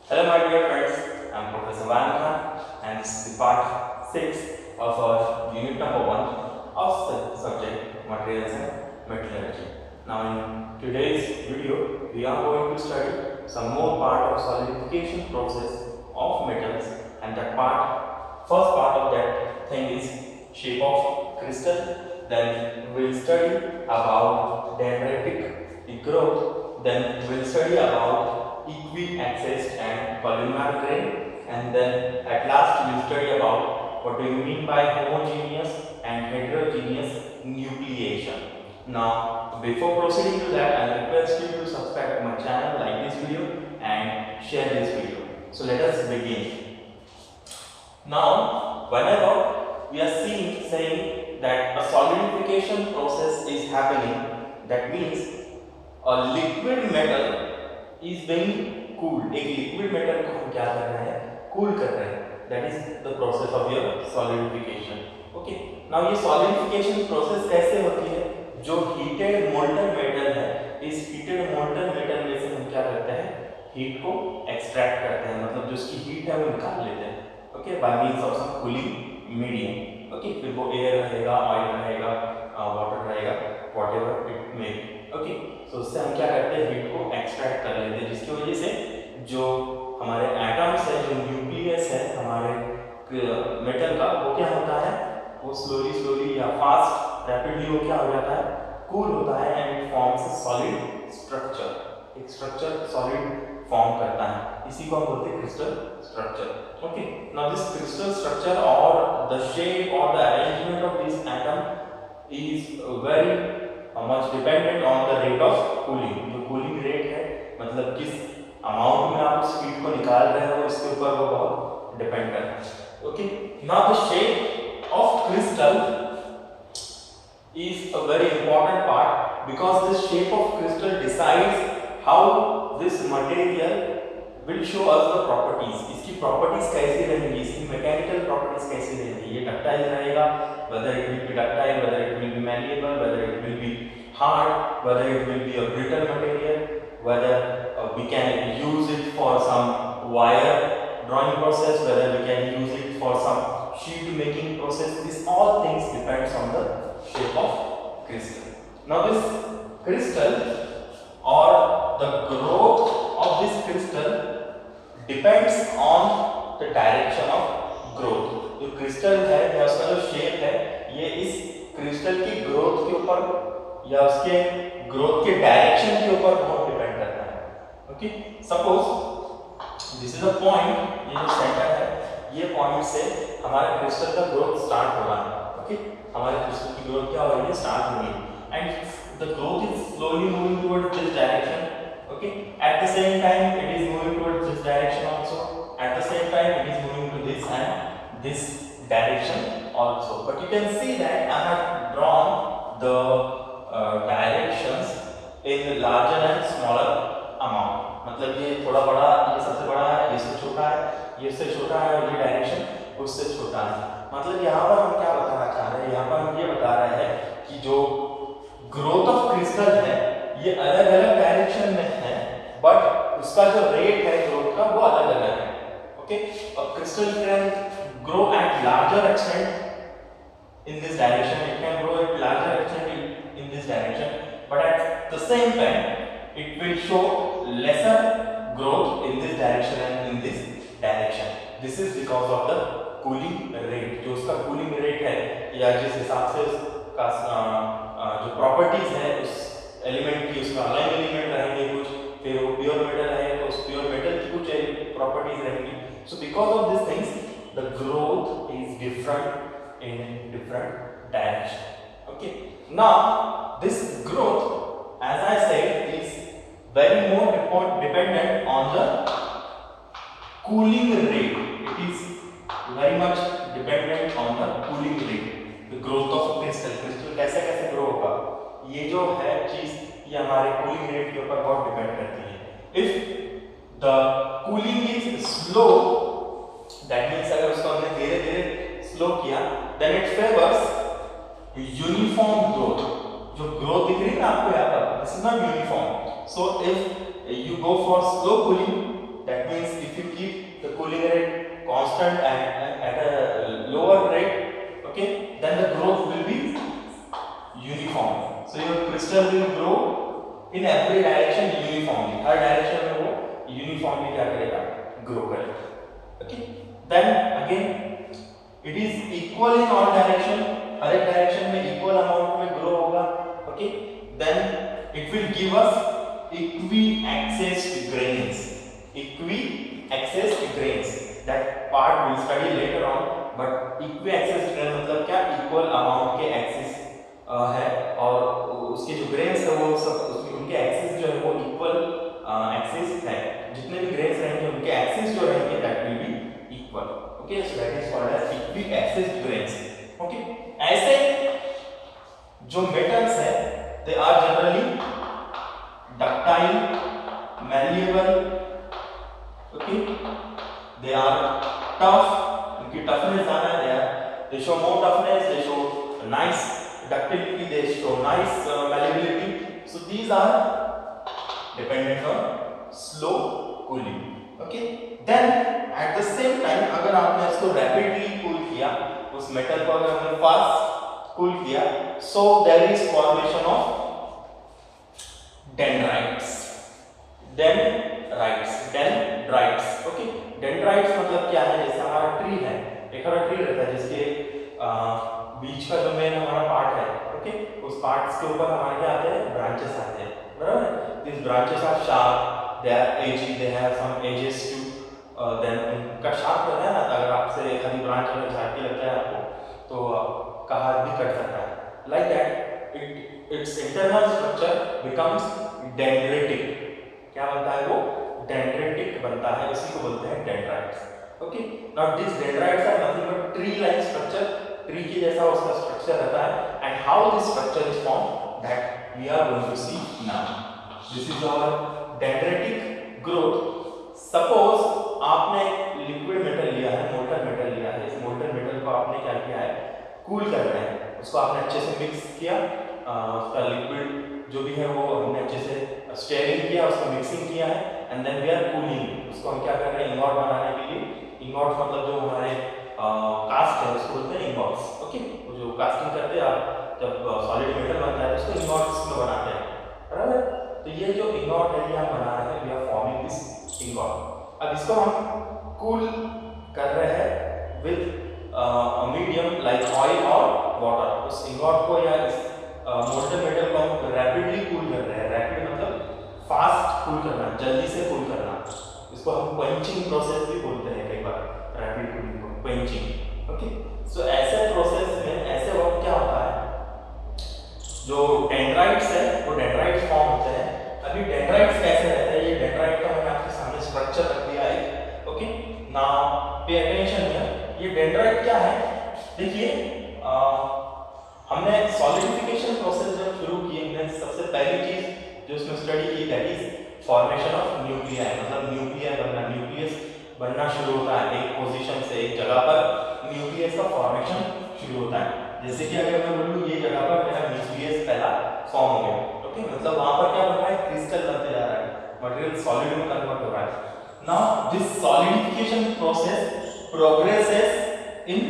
Hello my dear friends, I am Professor Vanka and this is the part 6 of our unit number 1 of the subject Materials and Metallurgy. Now in today's video, we are going to study some more part of solidification process of metals, and first part of that thing is shape of crystal. Then we will study about dendritic growth. Then we will study about equi-axis and columnar grain, and then at last we will study about what do you mean by homogeneous and heterogeneous nucleation. Now before proceeding to that, I request you to subscribe to my channel, like this video and share this video. So let us begin. Now whenever we are saying that a solidification process is happening, that means a liquid metal is being cooled. एक liquid metal को हम क्या कर रहे हैं, cool कर रहे हैं. That is the process of your solidification. Okay. Now ये solidification process कैसे होती है? जो heated molten metal है, इस heated molten metal में से हम क्या करते हैं, heat को extract करते हैं, मतलब जो उसकी heat है वो निकाल लेते हैं. Okay, by means of some cooling medium. Okay, फिर वो air रहेगा, oil रहेगा, water रहेगा, whatever it may. ओके, तो उससे हम क्या करते हैं, हीट को एक्सट्रैक्ट कर लेते हैं, जिसकी वजह से जो हमारे एटम्स है, जो न्यूक्लियस है हमारे मेटल का, वो क्या होता है, वो स्लोली या फास्ट रैपिडली वो क्या हो जाता है, कूल होता है and it forms a solid structure. एक स्ट्रक्चर सॉलिड फॉर्म करता है, इसी को हम बोलते हैं crystal structure. Okay, now this crystal structure और द शेप और the arrangement of this atom is very much dependent on the rate of cooling. जो कूलिंग रेट है, मतलब किस अमाउंट में आप उस हीट को निकाल रहे हो, इसके ऊपर वो बहुत डिपेंड करता है. Okay, now the shape of crystal is a very important part, because this shape of crystal decides how this material will show us the properties. इसकी properties कैसी रहेंगी, इसकी mechanical properties कैसी रहेंगी. ये ductile रहेगा, whether it will be ductile, whether it will be malleable, whether it will be hard, whether it will be a brittle material, whether we can use it for some wire drawing process, whether we can use it for some sheet making process. This all things depends on the shape of crystal. Now this crystal or the growth of this crystal depends on the direction of growth. जो crystal है या उसका जो shape है, ये इस crystal की growth के ऊपर या उसके ग्रोथ के डायरेक्शन के ऊपर बहुत डिपेंड करता है. Okay, suppose this is a point, ये जो सेंटर है, ये पॉइंट से हमारे क्रिस्टल का ग्रोथ स्टार्ट हो रहा है. ओके, हमारे क्रिस्टल की ग्रोथ क्या हो रही है, स्टार्ट हो रही है, and the growth is slowly moving towards this direction. Okay, at the same time it is moving towards this direction also, at the same time it is moving to this end this direction also. But you can see that I have drawn the directions in larger and smaller amount. मतलब ये थोड़ा बड़ा, ये सबसे बड़ा है, ये सबसे छोटा है, ये उससे छोटा है, और ये डायरेक्शन उससे छोटा है. मतलब यहाँ पर हम क्या बताना चाह रहे हैं, यहाँ पर हम ये बता रहे हैं कि जो ग्रोथ ऑफ क्रिस्टल है ये अलग अलग डायरेक्शन में है, बट उसका जो रेट है ग्रोथ का वो अलग अलग है. ओके, अब crystal can grow at larger extent in this direction, it can grow at larger extent in this direction, but at the same time it will show lesser growth in this direction and in this direction. This is because of the cooling rate. जो उसका cooling rate है या जिस हिसाब से उसका जो properties है उस element की, उसका allied element रहेंगे कुछ, फिर वो pure metal है तो उस pure metal की कुछ properties रहेंगी. So because of these things the growth is different in different direction. Okay, now this growth, as I said, is very more dependent on the cooling rate. It is very much dependent on the cooling rate. The growth of crystal कैसे कैसे grow होगा, ये जो है चीज, ये हमारे cooling rate के ऊपर बहुत depend करती है. If the cooling is slow, that means अगर उसको हमने धीरे धीरे स्लो किया, then it favors uniform growth. जो growth दिख रही है ना आपको यहाँ पर, this is not uniform. So if you go for slow cooling, that means if uniformly क्या करेगा, ग्रो करेगा. Okay, then again it is equal in all direction, हर एक डायरेक्शन में इक्वल अमाउंट में ग्रो होगा. Okay, then it will give us equi accessed grains. Equi accessed grains, that part will study later on. But equiaxed grain मतलब क्या, equal amount के axis है और उसके जो ग्रेन्स है वो सब उनके एक्सिस जो है वो इक्वल एक्सिस है. जितने भी ग्रेन्स रहेंगे उनके एक्सिस जो रहेंगे that will be equal. Okay, so that is called as equi accessed grains. Okay, ऐसे जो मेटल्स है they are generally ductile, malleable. Okay, they are tough, उनकी टफनेस ज्यादा है. They show more toughness, they show nice ductility, they show nice malleability. So these are dependent on slow cooling. Okay, then at the same time अगर आपने इसको rapidly cool किया, उस metal को अगर आपने fast cool किया, so there is formation of dendrites. Dendrites. Okay, dendrites मतलब क्या है, जैसे हमारा ट्री है, एक हमारा ट्री रहता है जिसके बीच का जो मेन हमारा पार्ट है. ओके, उस पार्ट्स के ऊपर हमारे क्या आते हैं, ब्रांचेस आते हैं. बराबर, this branches are sharp, they are edgy, they have some edges too. देन उनका शार्प रहता है ना, अगर आपसे हरी ब्रांच अगर झाड़ी लगता है आपको तो आपका हाथ भी कट सकता है. Like that it's internal structure becomes dendritic. क्या बनता है वो, डेंड्रेटिक बनता है, इसी को बोलते हैं dendrites. Okay, now this dendrites are nothing but tree like structure, tree की जैसा उसका स्ट्रक्चर रहता है. And how this structure is form that we are going to see now. This is our dendritic growth. Suppose आपने liquid metal लिया है, molten metal लिया है. इस मोल्टन मेटल को आपने क्या किया है, कूल कर रहे हैं. उसको आपने अच्छे से मिक्स किया, उसका लिक्विड जो भी है वो हमने अच्छे से स्टेरिंग किया, उसको मिक्सिंग किया है. And then we are cooling. उसको हम क्या कर रहे हैं, इंगॉट बनाने के लिए. इंगॉट मतलब जो हमारे कास्ट है उसको बोलते हैं इंगॉट्स. ओके, तो जो कास्टिंग करते हैं आप, जब सॉलिड मेटल बनता है उसको इंगॉट्स में बनाते हैं. बराबर, तो ये जो इंगॉट है ये हम बना रहे हैं, we are forming this ingot. अब इसको हम कूल कर रहे हैं विद मीडियम लाइक ऑयल और वाटर. उस इंगॉट को या इस मोल्टन मेटल को हम रैपिडली कूल कर रहे हैं. रैपिड मतलब फास्ट कूल करना, जल्दी से कूल करना. इसको हम क्वेंचिंग प्रोसेस भी बोलते हैं कई बार, रैपिड कूलिंग को क्वेंचिंग. ओके, सो ऐसे प्रोसेस में ऐसे वक्त क्या होता है, जो डेंड्राइट्स है वो डेंड्राइट्स फॉर्म होते हैं. अभी डेंड्राइट्स कैसे रहते हैं, ये डेंड्राइट का मैंने आपके सामने स्ट्रक्चर रख दिया है. Okay, now pay attention here. ये डेंड्राइट क्या है, देखिए हमने सॉलिडिफिकेशन प्रोसेस जब शुरू की, हमने सबसे पहली चीज जो उसमें स्टडी की that is formation of nuclei. मतलब न्यूक्लियाई बनना, न्यूक्लियस बनना शुरू होता है एक पोजीशन से. एक जगह पर न्यूक्लियस का फॉर्मेशन शुरू होता है. जैसे कि अगर मैं बोलूं ये जगह पर मेरा न्यूक्लियस पहला फॉर्म हो गया. ओके, मतलब वहां पर क्या बन रहा है, क्रिस्टल बनते जा रहा है, मटेरियल सॉलिड में कन्वर्ट हो रहा है. Now this solidification process progresses in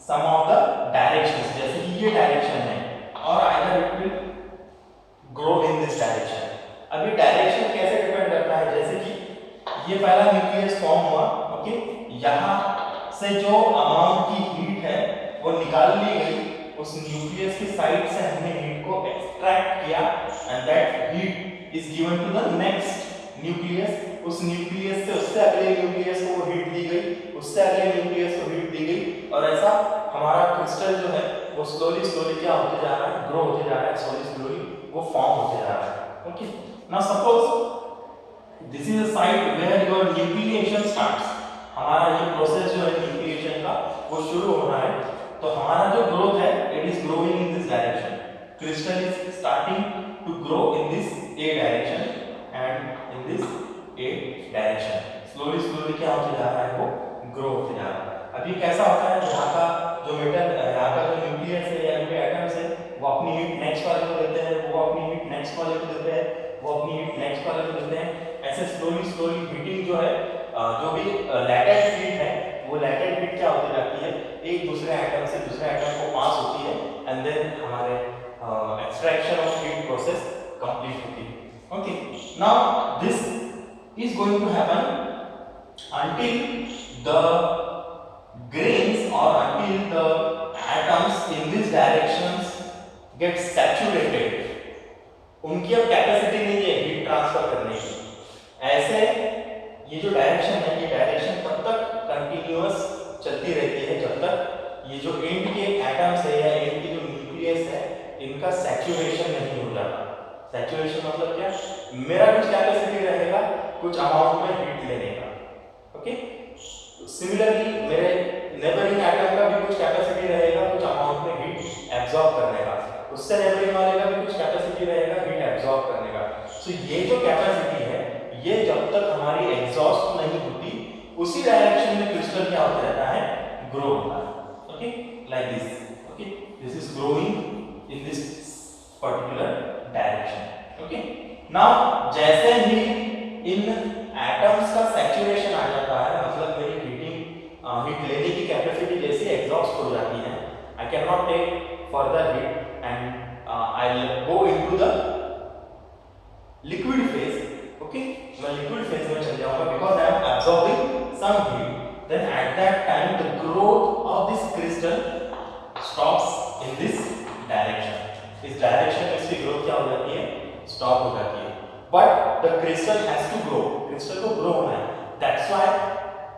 some of the directions. जैसे कि ये डायरेक्शन है और either it will grow in this direction. अभी डायरेक्शन कैसे डिपेंड करता है, जैसे कि ये पहला न्यूक्लियस फॉर्म हुआ. ओके, यहाँ से जो अमाउंट की हीट है वो निकाल ली गई, उस न्यूक्लियस की साइड से हमने हीट को एक्सट्रैक्ट किया and that heat is given to the next nucleus. उस न्यूक्लियस से उससे अगले न्यूक्लियस को वो हीट दी गई, उससे अगले न्यूक्लियस को हीट दी गई, और ऐसा हमारा क्रिस्टल जो है वो स्लोली क्या होते जा रहा है, ग्रो होते जा रहा है. स्लोली वो फॉर्म होते जा रहा है. Okay, now suppose this is a site where your nucleation starts. हमारा ये प्रोसेस जो है न्यूक्लिएशन का वो शुरू हो रहा है. तो हमारा जो ग्रोथ है it is growing in this direction. Crystal is starting to grow in this a direction and in this a direction. Slowly क्या होते जा रहा है, वो ग्रो होते जा रहा है. अभी कैसा होता है, यहाँ का जो मेटल, यहाँ का जो न्यूक्लियस है या जो एटम्स है वो अपनी हीट नेक्स्ट वाले को देते हैं, वो अपनी हीट नेक्स्ट वाले को देते हैं, वो अपनी हीट नेक्स्ट वाले को देते हैं. ऐसे स्लोली हीटिंग जो है, जो भी लैटेंट हीट है वो लैटेंट हीट क्या होती जाती है, एक दूसरे एटम से दूसरे एटम को पास होती है एंड देन हमारे extraction of heat process complete होती है. Okay, now this is going to happen until the grains or until the atoms in these directions get saturated. उनकी अब कैपेसिटी नहीं है हीट ट्रांसफर करने की। ऐसे ये जो डायरेक्शन है, ये डायरेक्शन तब तक कंटिन्यूअस चलती रहती है जब तक ये जो एंड के एटम्स है या एंड की जो न्यूक्लियस है इनका सैचुरेशन नहीं हो जाता। सैचुरेशन मतलब क्या? मेरा कुछ कैपेसिटी रहेगा कुछ अमाउंट में हीट लेने का, ओके। सिमिलरली मेरे नेबरिंग एटम का भी कुछ कैपेसिटी रहेगा कुछ अमाउंट में हीट एब्जॉर्ब करने का, उससे नेबरिंग वाले का भी कुछ कैपेसिटी रहेगा हीट एब्जॉर्ब करने का। सो ये जो कैपेसिटी है ये जब तक हमारी एग्जॉस्ट नहीं होती उसी डायरेक्शन में क्रिस्टल क्या होता रहता है? ग्रो होता है, okay, like this, okay. This is growing in this particular direction, okay. Now जैसे ही इन एटम्स का सैचुरेशन आ जाता है, मतलब मेरी हीट लेने की कैपेसिटी जैसे एग्जॉस्ट हो जाती है, I can not take further heat and I will go into the liquid phase, okay. मैं लिक्विड फेज में चल जाऊंगा because I am absorbing some heat. Then at that time the growth of this crystal stops in this direction. इस direction में इसकी growth क्या हो जाती है? स्टॉप हो जाती है। But the crystal has to grow, crystal को ग्रो होना है। That's why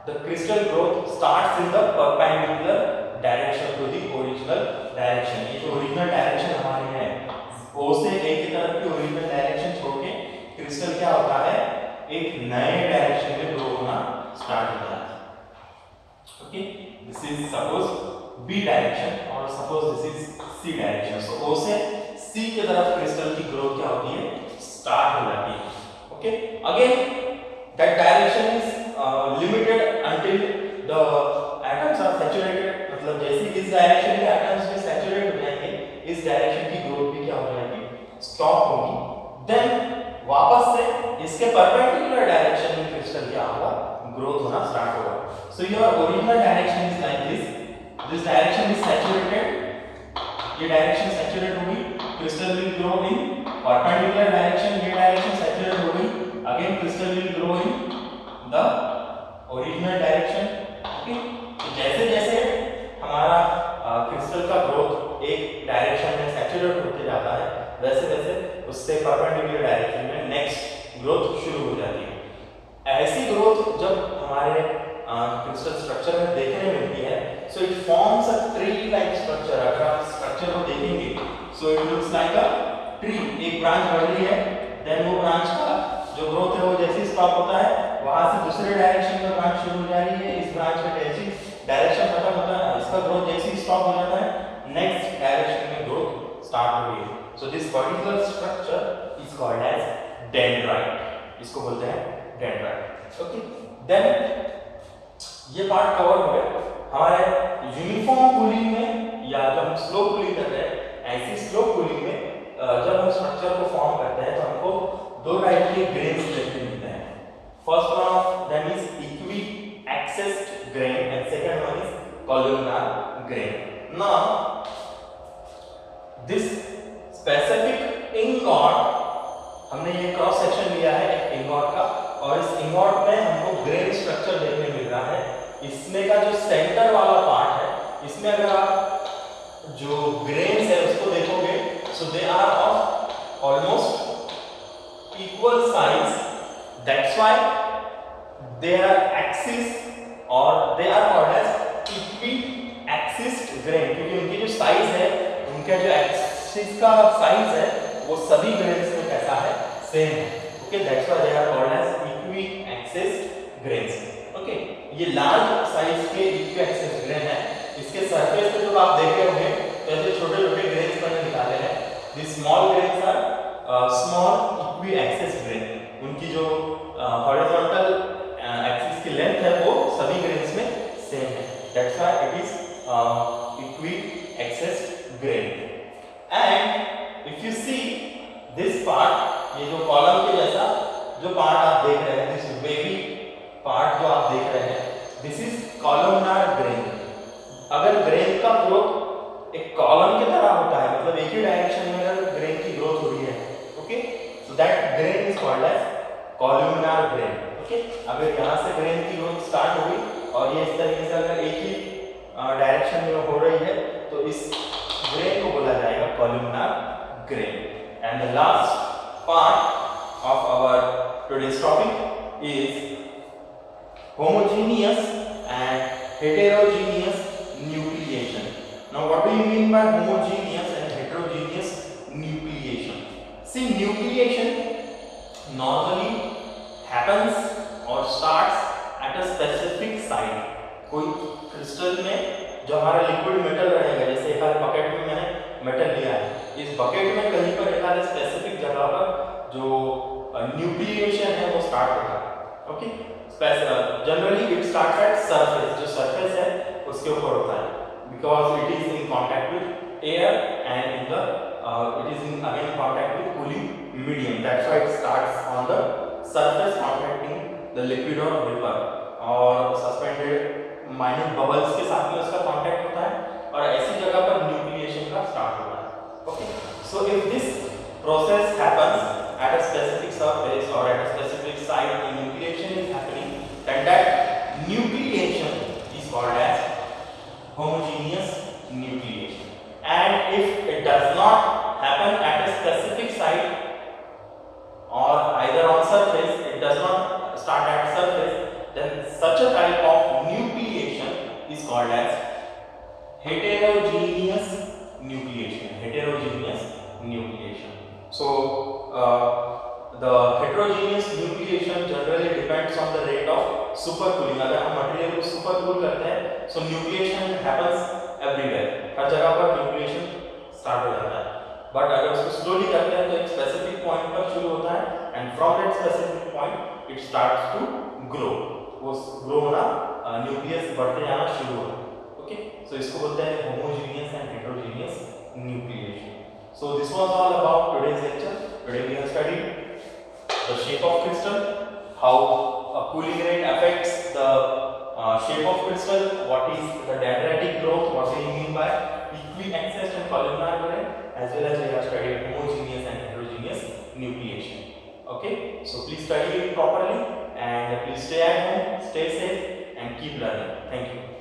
the crystal growth starts in the perpendicular direction to the original direction. ये जो ओरिजिनल डायरेक्शन हमारी है O से A की तरफ की ओरिजिनल डायरेक्शन छोड़ के क्रिस्टल क्या होता है? एक नए डायरेक्शन में ग्रो होना स्टार्ट होता है, okay. This is suppose B direction और suppose this is C direction. So O से C की तरफ क्रिस्टल की ग्रोथ क्या होती है? स्टार्ट हो जाती है, okay. Again that direction is limited until the atoms are saturated. मतलब जैसे इस डायरेक्शन के एटम्स में सैचुरेट हो जाएंगे इस डायरेक्शन की ग्रोथ भी क्या हो जाएगी? स्टॉप होगी। देन वापस से इसके परपेंडिकुलर डायरेक्शन में क्रिस्टल क्या होगा? ग्रोथ होना स्टार्ट होगा। So your original direction is like this. This direction is saturated, ये डायरेक्शन सैचुरेट होगी, crystal will grow in perpendicular direction, ये डायरेक्शन सैचुरेट होगी, again crystal will grow in the original direction, okay. तो जैसे जैसे हमारा crystal का growth एक डायरेक्शन में सैचुरेट होते जाता है वैसे वैसे उससे परपेंडिकुलर डायरेक्शन में नेक्स्ट ग्रोथ शुरू हो जाती है। ऐसी ग्रोथ जब हमारे क्रिस्टल स्ट्रक्चर में देखने मिलती है, so it forms a tree like structure. अगर आप स्ट्रक्चर को देखेंगे so it looks like a tree. एक ब्रांच बढ़ रही है, देन वो ब्रांच का जो ग्रोथ है वो जैसे स्टॉप होता है वहां से दूसरे डायरेक्शन में ब्रांच शुरू हो जा रही है, इस ब्रांच का जैसे डायरेक्शन खत्म होता है इसका ग्रोथ जैसे ही स्टॉप हो जाता है नेक्स्ट डायरेक्शन में ग्रोथ स्टार्ट हो रही है। So this particular structure is called as dendrite, इसको बोलते हैं डेंड्राइट, ओके। देन ये पार्ट कवर हो गया। हमारे यूनिफॉर्म कूलिंग में या जब हम स्लो कूलिंग कर रहे हैं, ऐसी स्लो कूलिंग में जब हम स्ट्रक्चर को फॉर्म करते हैं तो हमको दो टाइप के ग्रेन्स देखने मिलते हैं। First one of them is equi accessed grain and second one is columnar grain. Now this specific ingot, हमने ये क्रॉस सेक्शन लिया है एक इंगॉट का और इस इंगॉट में हमको ग्रेन स्ट्रक्चर देखने मिल रहा है। इसमें का जो सेंटर वाला पार्ट है इसमें अगर आप जो ग्रेन्स है उसको देखोगे so they are of almost equal size. That's why they are axis और they are called as equiaxed grain, क्योंकि उनकी जो साइज है, उनका जो एक्सिस का साइज है वो सभी ग्रेन्स में कैसा है? सेम है, okay. That's why they are called as equiaxed grains, okay. ये लार्ज साइज के इक्वी एक्सिस्ड ग्रेन है। इसके सरफेस पे जो आप देख रहे होंगे तो ऐसे छोटे छोटे ग्रेन्स मैंने निकाले हैं। This small grains are small equiaxed grain. उनकी जो हॉरिजॉन्टल एक्सिस की लेंथ है वो सभी ग्रेन्स में सेम है। That's why it is equiaxed grain. And if you see this part, ये जो कॉलम के जैसा जो पार्ट आप देख रहे हैं, दिस वेवी पार्ट जो आप देख रहे हैं, दिस इज कॉलमनार ग्रेन। अगर ग्रेन का ग्रोथ एक कॉलम की तरह होता है, मतलब एक ही डायरेक्शन में अगर ग्रेन की ग्रोथ हो रही है, okay, so that grain is called as columnar grain. Okay, अगर यहाँ से ग्रेन की ग्रोथ स्टार्ट हो गई और ये इस तरीके से अगर एक ही डायरेक्शन में हो रही है तो इस ग्रेन को बोला जाएगा columnar grain. And the last part of our today's topic is homogeneous and heterogeneous nucleation. Now what do you mean by homogeneous and heterogeneous nucleation? See, nucleation normally happens or starts at a specific site. कोई crystal में जो हमारा liquid metal रहेगा, जैसे एक bucket में मैंने metal लिया है, इस बकेट में कहीं पर एक स्पेसिफिक जगह पर जो न्यूक्लिएशन है वो स्टार्ट होता है। Okay, generally it starts at surface, जो सरफेस है उसके ऊपर होता है, because it is in contact with air and in the it is in again contact with cooling medium, that's why it starts on the surface contacting the liquid और vapour, और suspended minor bubbles के साथ में उसका contact होता है और ऐसी जगह पर न्यूक्लिएशन का स्टार्ट होता है। Okay, so if this process happens at a specific surface or at a specific site, the nucleation is happening, then that nucleation is called as homogeneous nucleation. And if it does not happen at a specific site or either on surface, it does not start at surface, then such a type of nucleation is called as heterogeneous nucleation. Heterogeneous nucleation. So the heterogeneous nucleation generally depends on the rate of supercooling. अगर हम material को supercool करते हैं, so nucleation happens everywhere, हर जगह पर nucleation start हो जाता है। बट अगर उसको स्लोली करते हैं तो एक स्पेसिफिक पॉइंट पर शुरू होता है and from that specific point it starts to grow, वो ग्रो होना, न्यूक्लियस बढ़ते जाना शुरू होता है। ओके, सो इसको बोलते हैं homogeneous and heterogeneous nucleation. So this was all about today's lecture. Today we have studied the shape of crystal, how a cooling rate affects the shape of crystal, what is the dendritic growth, what do you mean by equiaxis and columnar grain, as well as we have studied homogeneous and heterogeneous nucleation. Okay, so please study it properly and please stay at home, stay safe and keep learning. Thank you.